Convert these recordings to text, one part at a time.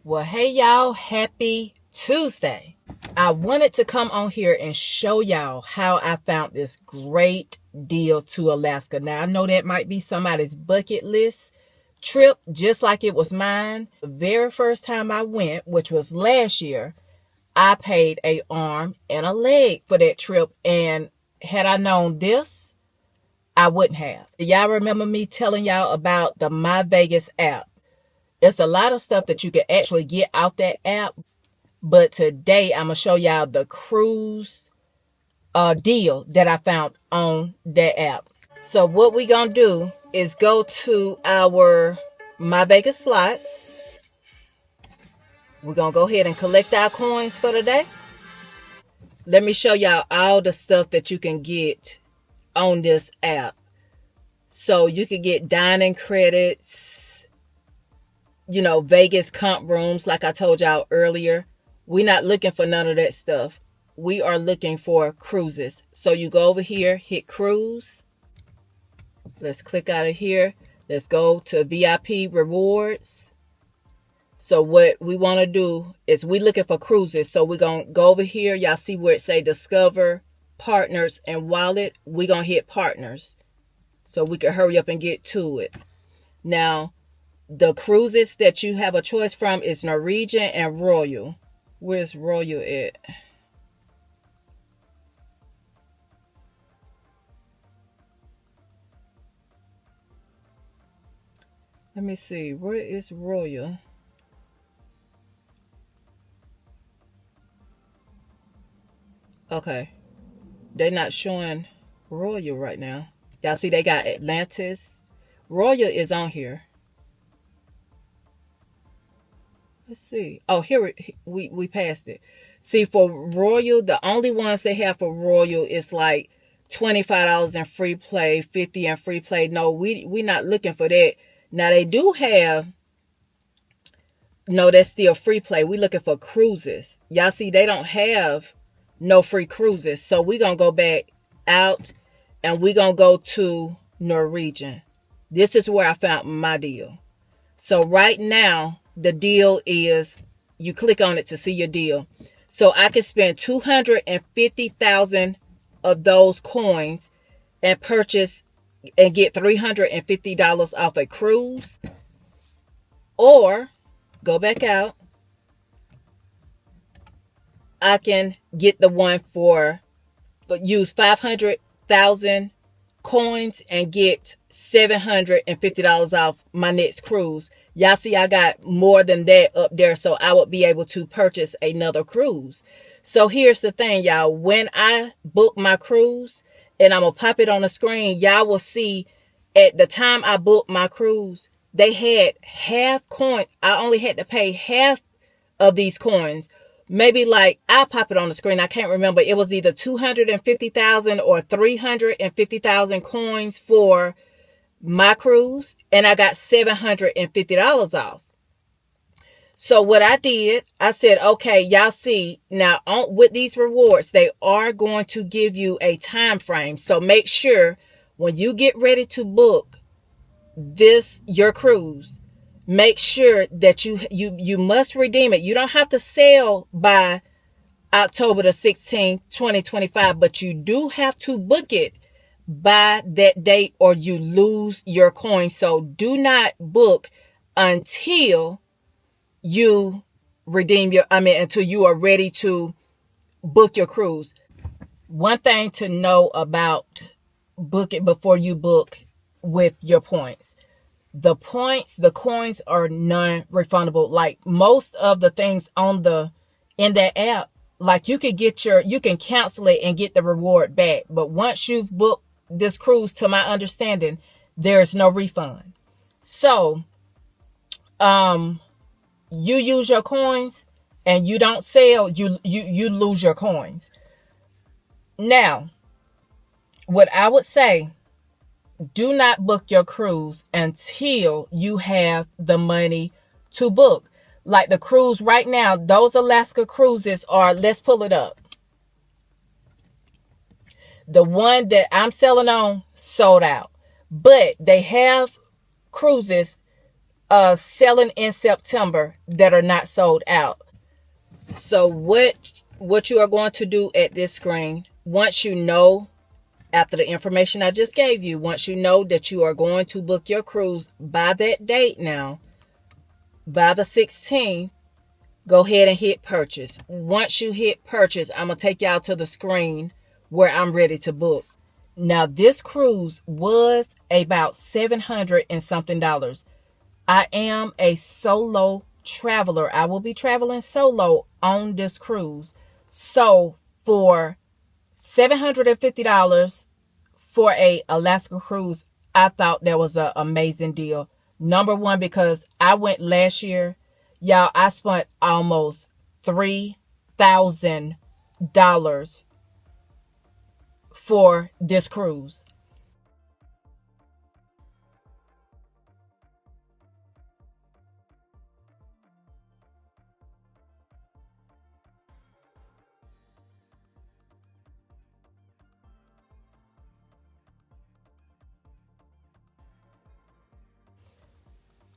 Well, hey y'all, happy Tuesday. I wanted to come on here and show y'all how I found this great deal to Alaska. Now, I know that might be somebody's bucket list trip, just like it was mine. The very first time I went, which was last year, I paid an arm and a leg for that trip. And had I known this, I wouldn't have. Y'all remember me telling y'all about the My Vegas app? There's a lot of stuff that you can actually get out that app. But today I'm going to show y'all the cruise deal that I found on that app. So what we going to do is go to our My Vegas slots. We're going to go ahead and collect our coins for today. Let me show y'all all the stuff that you can get on this app. So you can get dining credits, Vegas comp rooms like I told y'all earlier. We're not looking for none of that stuff. We are looking for cruises. So you go over here, hit cruise. Let's click out of here. Let's go to VIP rewards. So what we want to do is we looking for cruises. So we're going to go over here. Y'all see where it say discover, partners, and wallet. We're going to hit partners so we can hurry up and get to it. Now, the cruises that you have a choice from is Norwegian and Royal. Where's Royal at? Let me see. Where is Royal? Okay. They're not showing Royal right now. Y'all see they got Atlantis. Royal is on here. Let's see. Oh, here we passed it. See, for Royal, the only ones they have for Royal is like $25 in free play, $50 in free play. No, we not looking for that. Now they do have. No, that's still free play. We looking for cruises. Y'all see, they don't have no free cruises. So we gonna go back out, and we gonna go to Norwegian. This is where I found my deal. So right now, the deal is, you click on it to see your deal. So I can spend 250,000 of those coins and purchase and get $350 off a cruise. Or go back out. I can get the one for use 500,000 coins and get $750 off my next cruise. Y'all see I got more than that up there, so I would be able to purchase another cruise. So here's the thing, y'all. When I book my cruise, and I'm going to pop it on the screen, y'all will see at the time I booked my cruise, they had half coin. I only had to pay half of these coins. Maybe like, I'll pop it on the screen. I can't remember. It was either 250,000 or 350,000 coins for my cruise. And I got $750 off. So what I did, I said, okay, y'all see now with these rewards, they are going to give you a time frame. So make sure when you get ready to book your cruise, make sure that you must redeem it. You don't have to sell by October the 16th, 2025, but you do have to book it by that date or you lose your coin. So do not book until you until you are ready to book your cruise. One thing to know about booking before you book with your points. The coins are non-refundable. Like most of the things in that app, like you can cancel it and get the reward back. But once you've booked this cruise, to my understanding, there's no refund. So, you use your coins and you don't sell, you lose your coins. Now, what I would say, do not book your cruise until you have the money to book. Like the cruise right now, those Alaska cruises are, let's pull it up. The one that I'm selling on sold out. But they have cruises selling in September that are not sold out. So what you are going to do at this screen, once you know, after the information I just gave you, once you know that you are going to book your cruise by that date now, by the 16th, go ahead and hit purchase. Once you hit purchase, I'm going to take y'all to the screen where I'm ready to book. Now, this cruise was about $700 and something. I am a solo traveler. I will be traveling solo on this cruise. So for $750 for a Alaska cruise, I thought that was an amazing deal. Number one, because I went last year. Y'all, I spent almost $3,000 for this cruise.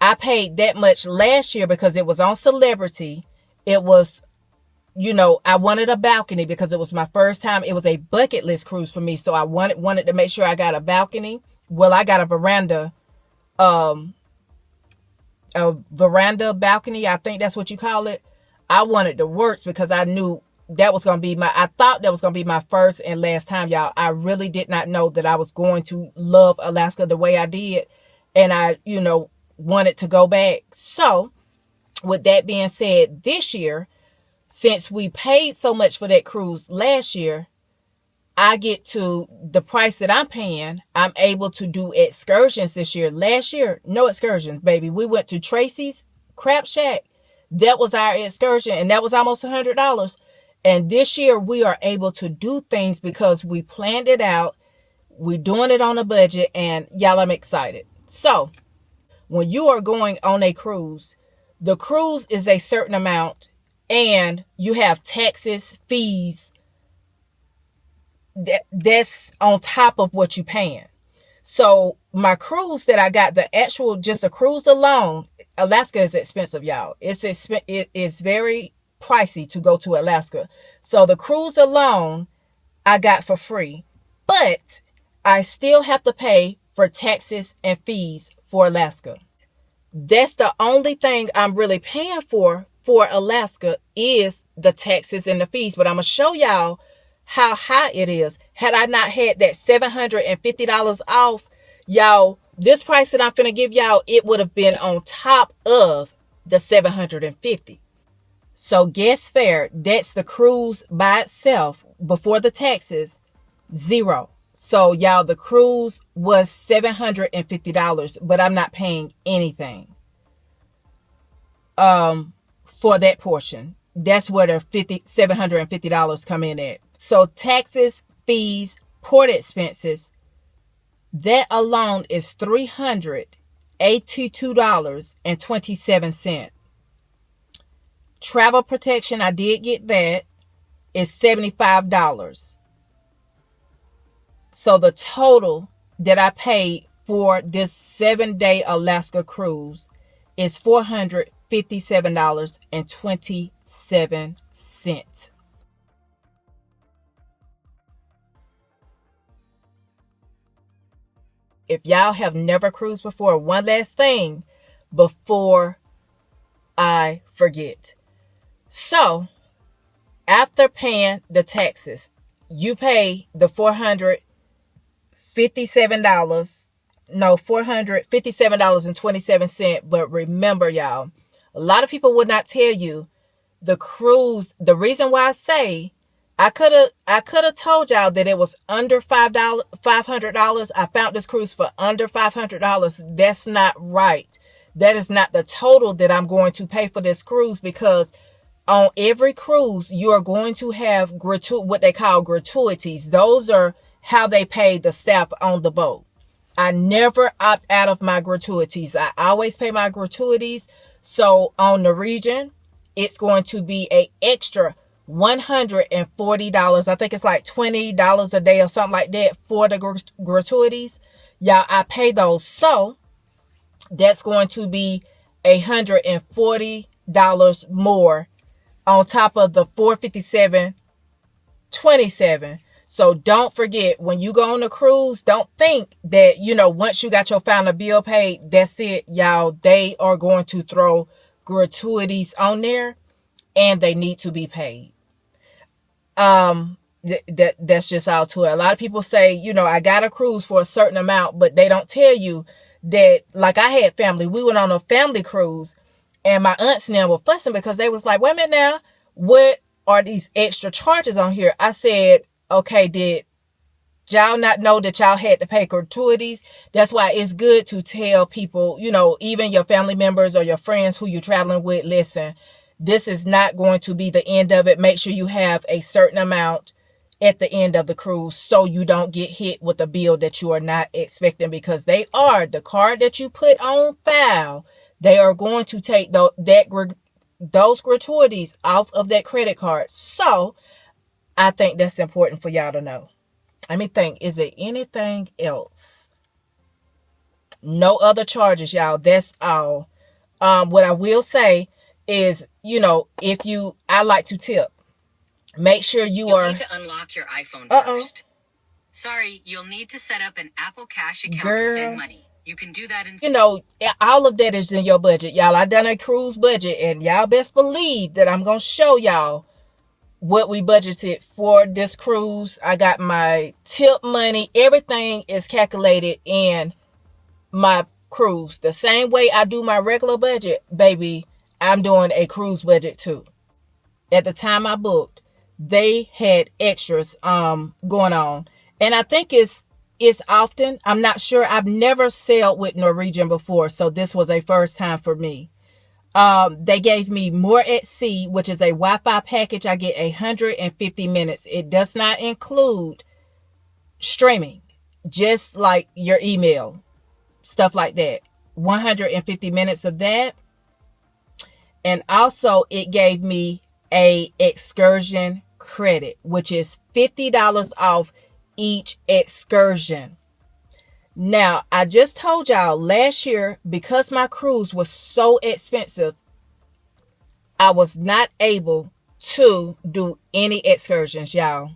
I paid that much last year because it was on Celebrity. It was, I wanted a balcony because it was my first time. It was a bucket list cruise for me. So I wanted to make sure I got a balcony. Well, I got a veranda balcony. I think that's what you call it. I wanted the works because I knew that was going to be I thought that was going to be my first and last time, y'all. I really did not know that I was going to love Alaska the way I did. And I, wanted to go back. So with that being said, this year, since we paid so much for that cruise last year, I get to the price that I'm paying. I'm able to do excursions this year. Last year, no excursions, baby. We went to Tracy's Crab Shack. That was our excursion, and that was almost $100. And this year, we are able to do things because we planned it out. We're doing it on a budget, and y'all, I'm excited. So when you are going on a cruise, the cruise is a certain amount, and you have taxes, fees, that's on top of what you're paying. So my cruise that I got, just the cruise alone, Alaska is expensive, y'all. It's very pricey to go to Alaska. So the cruise alone, I got for free, but I still have to pay for taxes and fees for Alaska. That's the only thing I'm really paying for Alaska is the taxes and the fees. But I'm going to show y'all how high it is. Had I not had that $750 off, y'all, this price that I'm finna give y'all, it would have been on top of the $750. So guest fare, that's the cruise by itself before the taxes, $0. So y'all, the cruise was $750, but I'm not paying anything for that portion. That's where the $750 come in at. So taxes, fees, port expenses, that alone is $382.27. Travel protection, I did get that, is $75. So the total that I paid for this 7-day Alaska cruise is $457.27. If y'all have never cruised before, one last thing before I forget. So after paying the taxes, you pay the $457.27. But remember, y'all, a lot of people would not tell you the cruise. The reason why I say I could have told y'all that it was under $500. I found this cruise for under $500. That's not right. That is not the total that I'm going to pay for this cruise, because on every cruise you are going to have what they call gratuities. Those are how they pay the staff on the boat. I never opt out of my gratuities. I always pay my gratuities. So on Norwegian, it's going to be an extra $140. I think it's like $20 a day or something like that for the gratuities. Y'all, I pay those. So that's going to be $140 more on top of the $457.27. So don't forget, when you go on a cruise, don't think that, once you got your final bill paid, that's it, y'all. They are going to throw gratuities on there, and they need to be paid. That's just all to it. A lot of people say, I got a cruise for a certain amount, but they don't tell you that, like I had family. We went on a family cruise, and my aunts and them were fussing because they was like, wait a minute now, what are these extra charges on here? I said, okay, did y'all not know that y'all had to pay gratuities? That's why it's good to tell people, even your family members or your friends who you're traveling with, listen, this is not going to be the end of it. Make sure you have a certain amount at the end of the cruise so you don't get hit with a bill that you are not expecting, because the card that you put on file, they are going to take those gratuities off of that credit card. So I think that's important for y'all to know. Let me think. Is there anything else? No other charges, y'all. That's all. What I will say is, I like to tip. Make sure you'll need to unlock your iPhone first. Sorry, you'll need to set up an Apple Cash account to send money. You can do that in... all of that is in your budget, y'all. I done a cruise budget, and y'all best believe that I'm going to show y'all what we budgeted for this cruise. I got my tip money. Everything is calculated in my cruise. The same way I do my regular budget, baby, I'm doing a cruise budget too. At the time I booked, they had extras going on. And I think it's often, I'm not sure. I've never sailed with Norwegian before, so this was a first time for me. They gave me More at Sea, which is a Wi-Fi package. I get 150 minutes. It does not include streaming, just like your email, stuff like that. 150 minutes of that. And also it gave me a excursion credit, which is $50 off each excursion. Now, I just told y'all last year, because my cruise was so expensive, I was not able to do any excursions, y'all.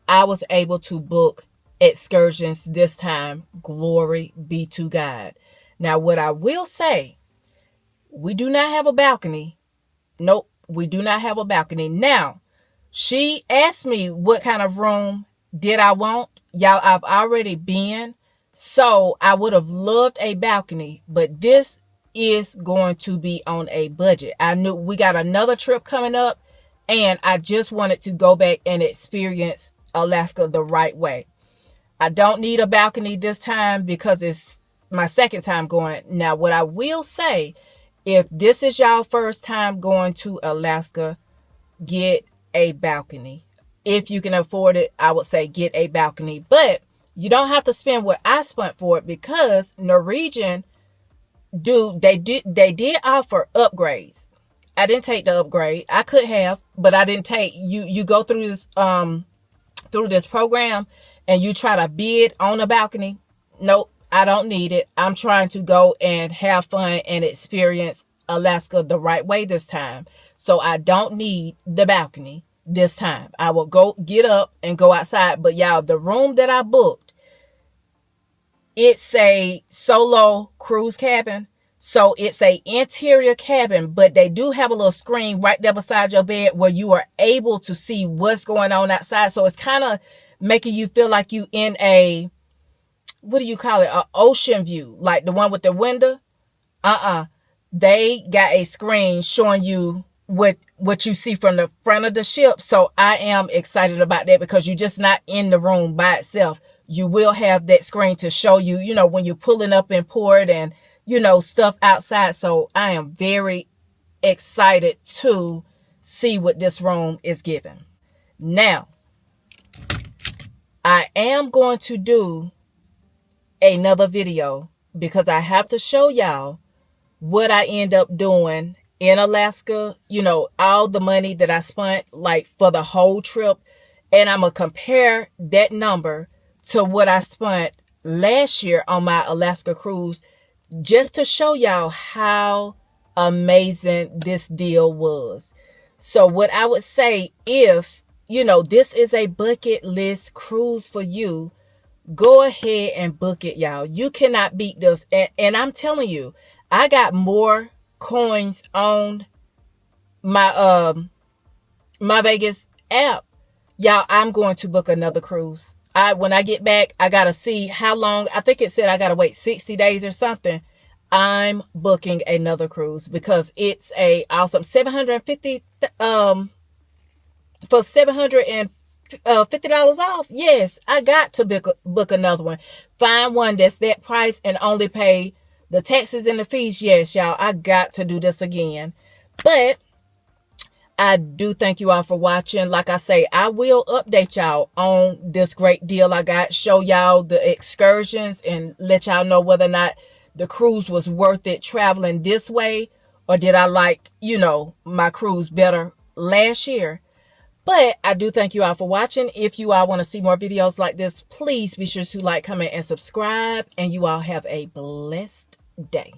I was able to book excursions this time. Glory be to God. Now, what I will say, we do not have a balcony. Nope, we do not have a balcony. Now, she asked me what kind of room did I want. Y'all, I've already been, so I would have loved a balcony, but this is going to be on a budget. I knew we got another trip coming up, and I just wanted to go back and experience Alaska the right way. I don't need a balcony this time because it's my second time going. Now, what I will say, if this is y'all first time going to Alaska, get a balcony. If you can afford it, I would say get a balcony. But you don't have to spend what I spent for it, because Norwegian they did offer upgrades. I didn't take the upgrade. I could have, but I didn't take. You go through this program and you try to bid on a balcony. Nope, I don't need it. I'm trying to go and have fun and experience Alaska the right way this time. So I don't need the balcony this time. I will go get up and go outside. But y'all, the room that I booked, it's a solo cruise cabin. So it's a interior cabin, but they do have a little screen right there beside your bed where you are able to see what's going on outside. So it's kind of making you feel like you in a, what do you call it? An ocean view, like the one with the window. They got a screen showing you what you see from the front of the ship. So I am excited about that, because you're just not in the room by itself. You will have that screen to show you, when you're pulling up in port and, stuff outside. So I am very excited to see what this room is giving. Now, I am going to do another video, because I have to show y'all what I end up doing in Alaska, all the money that I spent, like, for the whole trip. And I'm going to compare that number to what I spent last year on my Alaska cruise just to show y'all how amazing this deal was. So what I would say, if, you know, this is a bucket list cruise for you, go ahead and book it, y'all. You cannot beat this. And I'm telling you, I got more coins on my my Vegas app. Y'all, I'm going to book another cruise. When I get back, I gotta see how long. I think it said I gotta wait 60 days or something. I'm booking another cruise because it's a awesome 750 for $750 off. Yes, I got to book another one. Find one that's that price and only pay the taxes and the fees. Yes, y'all, I got to do this again. But I do thank you all for watching. Like I say, I will update y'all on this great deal I got, show y'all the excursions, and let y'all know whether or not the cruise was worth it traveling this way, or did I like, you know, my cruise better last year. But I do thank you all for watching. If you all want to see more videos like this, please be sure to like, comment, and subscribe. And you all have a blessed day.